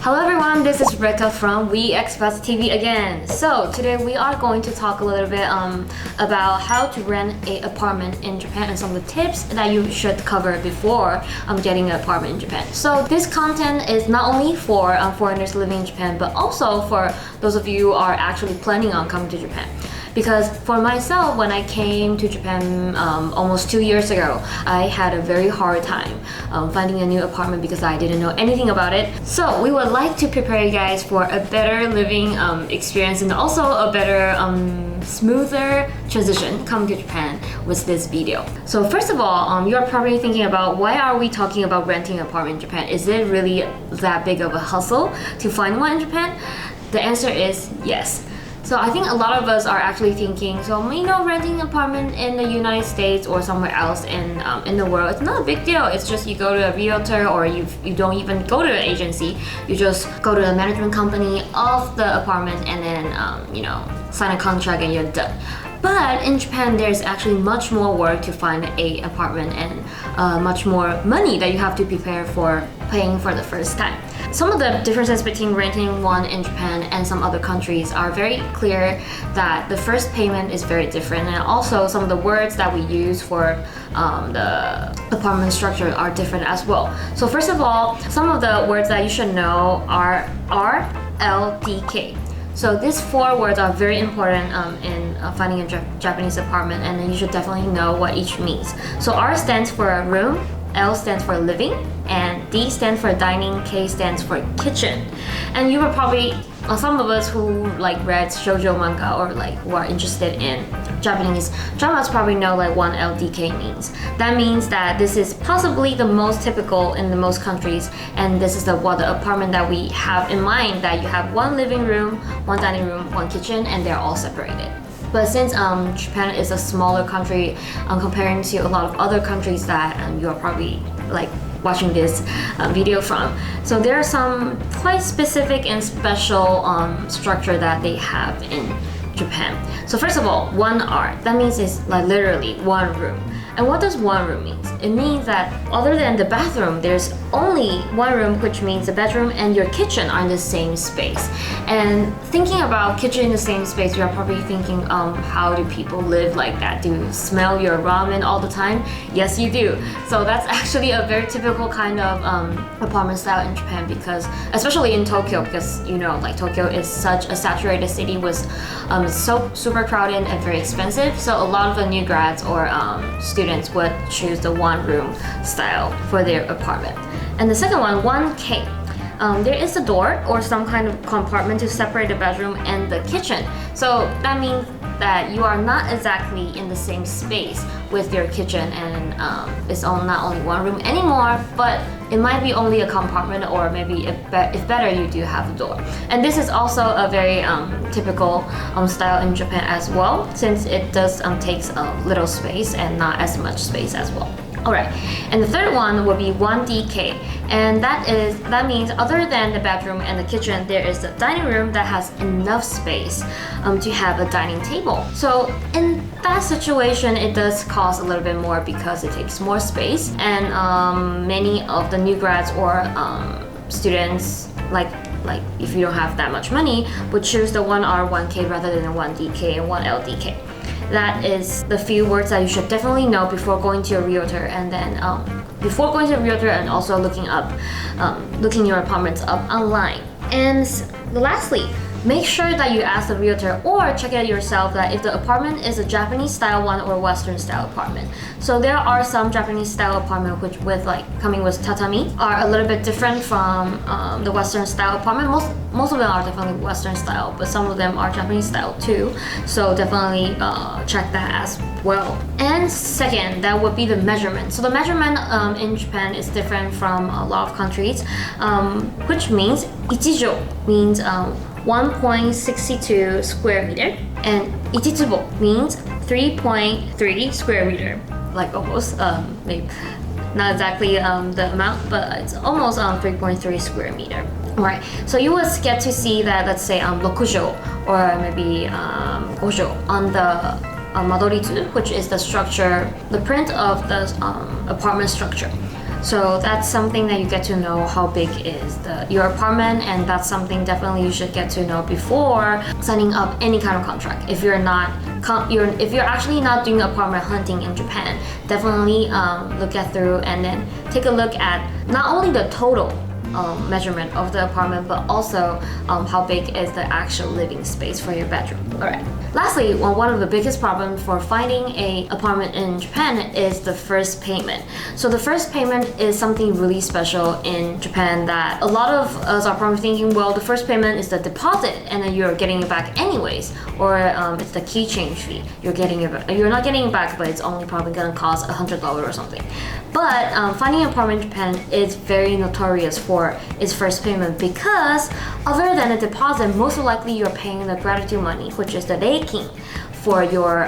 Hello everyone, this is Rebecca from We Expats TV again. So today we are going to talk a little bit about how to rent an apartment in Japan and some of the tips that you should cover before getting an apartment in Japan. So this content is not only for foreigners living in Japan, but also for those of you who are actually planning on coming to Japan. Because for myself, when I came to Japan almost 2 years ago, I had a very hard time finding a new apartment because I didn't know anything about it. So we would like to prepare you guys for a better living experience and also a better, smoother transition coming to Japan with this video. So first of all, you're probably thinking about why are we talking about renting an apartment in Japan? Is it really that big of a hustle to find one in Japan? The answer is yes. So I think a lot of us are actually thinking, so renting an apartment in the United States or somewhere else in the world, it's not a big deal. It's just you go to a realtor or you don't even go to an agency. You just go to the management company of the apartment and then sign a contract and you're done. But in Japan, there's actually much more work to find an apartment and much more money that you have to prepare for paying for the first time. Some of the differences between renting one in Japan and some other countries are very clear that the first payment is very different, and also some of the words that we use for the apartment structure are different as well. So first of all, some of the words that you should know are R, L, D, K. So these four words are very important in finding a Japanese apartment, and then you should definitely know what each means. So R stands for room, L stands for living, and D stands for dining, K stands for kitchen. And you were probably, some of us who read shoujo manga or who are interested in Japanese dramas probably know what LDK means. That means that this is possibly the most typical in the most countries, and this is the apartment that we have in mind, that you have one living room, one dining room, one kitchen, and they're all separated. But since Japan is a smaller country comparing to a lot of other countries that you are probably watching this video from, so there are some quite specific and special structure that they have in Japan. So first of all, 1R, that means it's literally one room. And what does one room mean? It means that other than the bathroom, there's only one room, which means the bedroom and your kitchen are in the same space. And thinking about kitchen in the same space, you're probably thinking, how do people live like that? Do you smell your ramen all the time? Yes, you do. So that's actually a very typical kind of apartment style in Japan, because especially in Tokyo, because Tokyo is such a saturated city with so super crowded and very expensive. So a lot of the new grads or students would choose the one room style for their apartment. And the second one, 1K. There is a door or some kind of compartment to separate the bedroom and the kitchen. So that means that you are not exactly in the same space with your kitchen, and it's not only one room anymore, but it might be only a compartment, or maybe if better, you do have a door. And this is also a very typical style in Japan as well, since it does takes a little space and not as much space as well. Alright, and the third one would be 1DK, and that means other than the bedroom and the kitchen, there is a dining room that has enough space to have a dining table. So in that situation, it does cost a little bit more because it takes more space, and many of the new grads or students, if you don't have that much money, would choose the 1R, 1K rather than the 1DK and 1LDK. That is the few words that you should definitely know before going to a realtor, and then before going to a realtor and also looking your apartments up online. And lastly, make sure that you ask the realtor or check it yourself that if the apartment is a Japanese style one or Western style apartment. So there are some Japanese style apartment which coming with tatami are a little bit different from the Western style apartment. Most of them are definitely Western style, but some of them are Japanese style too. So definitely check that as well. And second, that would be the measurement. So the measurement in Japan is different from a lot of countries, which means ichijo means 1.62 square meter, and ichitsubo means 3.3 square meter, almost, maybe not exactly the amount, but it's almost 3.3 square meter. Right, so you will get to see that, let's say 6jo or maybe 5jo on the madoritsu, which is the structure, the print of the apartment structure. So that's something that you get to know how big is your apartment, and that's something definitely you should get to know before signing up any kind of contract. If you're actually not doing apartment hunting in Japan, definitely look through and then take a look at not only the total measurement of the apartment, but also how big is the actual living space for your bedroom. Alright. Lastly, one of the biggest problems for finding an apartment in Japan is the first payment. So the first payment is something really special in Japan that a lot of us are probably thinking, well, the first payment is the deposit and then you're getting it back anyways, or it's the key change fee. You're not getting it back, but it's only probably gonna cost $100 or something. But finding an apartment in Japan is very notorious for its first payment, because other than a deposit, most likely you're paying the gratitude money, which is the reikin, for your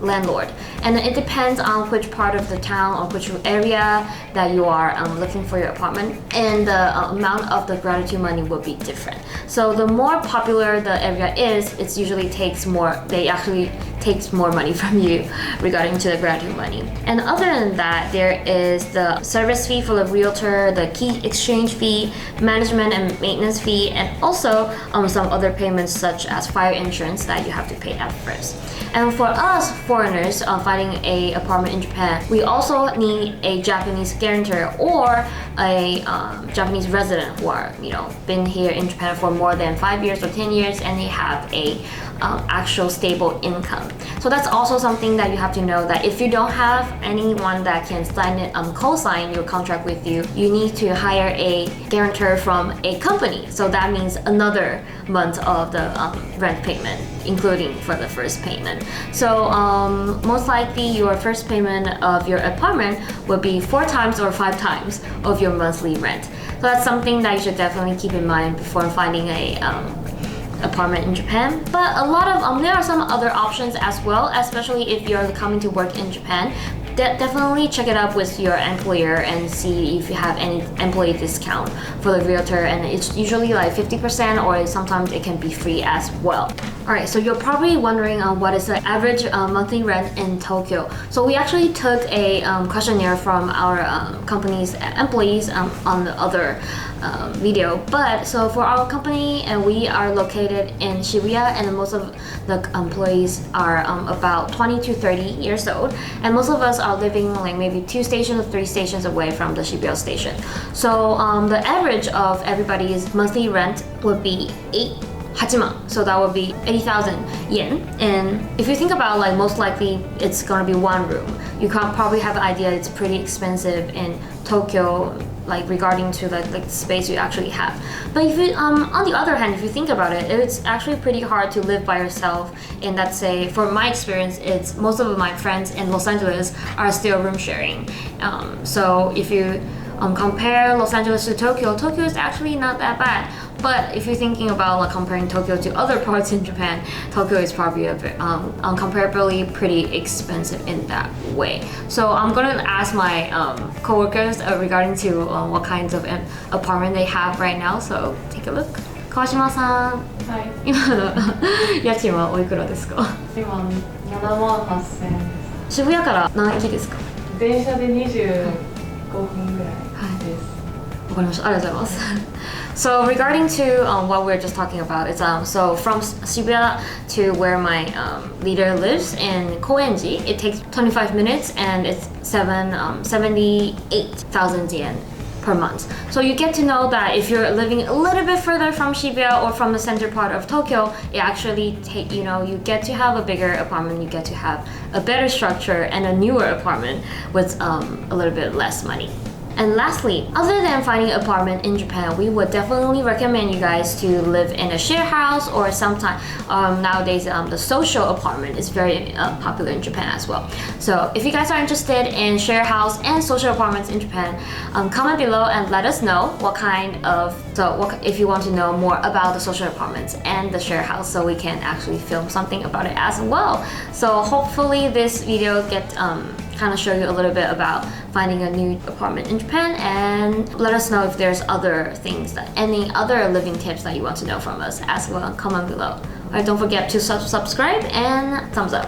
landlord. And it depends on which part of the town or which area that you are looking for your apartment, and the amount of the gratitude money will be different. So the more popular the area is, it usually takes more, they actually takes more money from you regarding to the gratitude money. And other than that, there is the service fee for the realtor, the key exchange fee, management and maintenance fee, and also some other payments such as fire insurance that you have to pay at first. And for us foreigners finding a apartment in Japan, we also need a Japanese guarantor or a Japanese resident who are been here in Japan for more than 5 years or 10 years, and they have a actual stable income. So that's also something that you have to know, that if you don't have anyone that can co-sign your contract with you, you need to hire a guarantor from a company. So that means another month of the rent payment, including for the first payment. So most likely your first payment of your apartment will be 4 times or 5 times of your monthly rent. So that's something that you should definitely keep in mind before finding a apartment in Japan. But a lot of there are some other options as well, especially if you're coming to work in Japan. Definitely check it out with your employer and see if you have any employee discount for the realtor, and it's usually like 50%, or sometimes it can be free as well. Alright, so you're probably wondering what is the average monthly rent in Tokyo. So we actually took a questionnaire from our company's employees on the other video. But so for our company, and we are located in Shibuya, and most of the employees are about 20 to 30 years old, and most of us are living like maybe 2 stations or 3 stations away from the Shibuya station. So the average of everybody's monthly rent would be 8,000. So that would be 80,000 yen. And if you think about, like, most likely it's gonna be one room. You can probably have an idea it's pretty expensive in Tokyo, like regarding to the space you actually have. But if you, on the other hand, if you think about it, it's actually pretty hard to live by yourself. And that's say, for my experience, it's most of my friends in Los Angeles are still room sharing. So if you compare Los Angeles to Tokyo, Tokyo is actually not that bad. But if you're thinking about like comparing Tokyo to other parts in Japan, Tokyo is probably a bit incomparably pretty expensive in that way. So I'm gonna ask my coworkers regarding to what kinds of apartment they have right now. So take a look. 川島さん、はい、今の家賃はおいくらですか？今78,000円です。渋谷から何駅ですか？電車で25分ぐらいです。わかりました。ありがとうございます。So regarding to what we we're just talking about, it's so from Shibuya to where my leader lives in Koenji, it takes 25 minutes, and it's 78,000 yen per month. So you get to know that if you're living a little bit further from Shibuya or from the center part of Tokyo, it actually you get to have a bigger apartment, you get to have a better structure and a newer apartment with a little bit less money. And lastly, other than finding an apartment in Japan, we would definitely recommend you guys to live in a share house, or sometime nowadays the social apartment is very popular in Japan as well. So if you guys are interested in share house and social apartments in Japan, comment below and let us know if you want to know more about the social apartments and the share house, so we can actually film something about it as well. So hopefully this video gets kind of show you a little bit about finding a new apartment in Japan, and let us know if there's other things, any other living tips that you want to know from us as well. Comment below. Alright, don't forget to subscribe and thumbs up.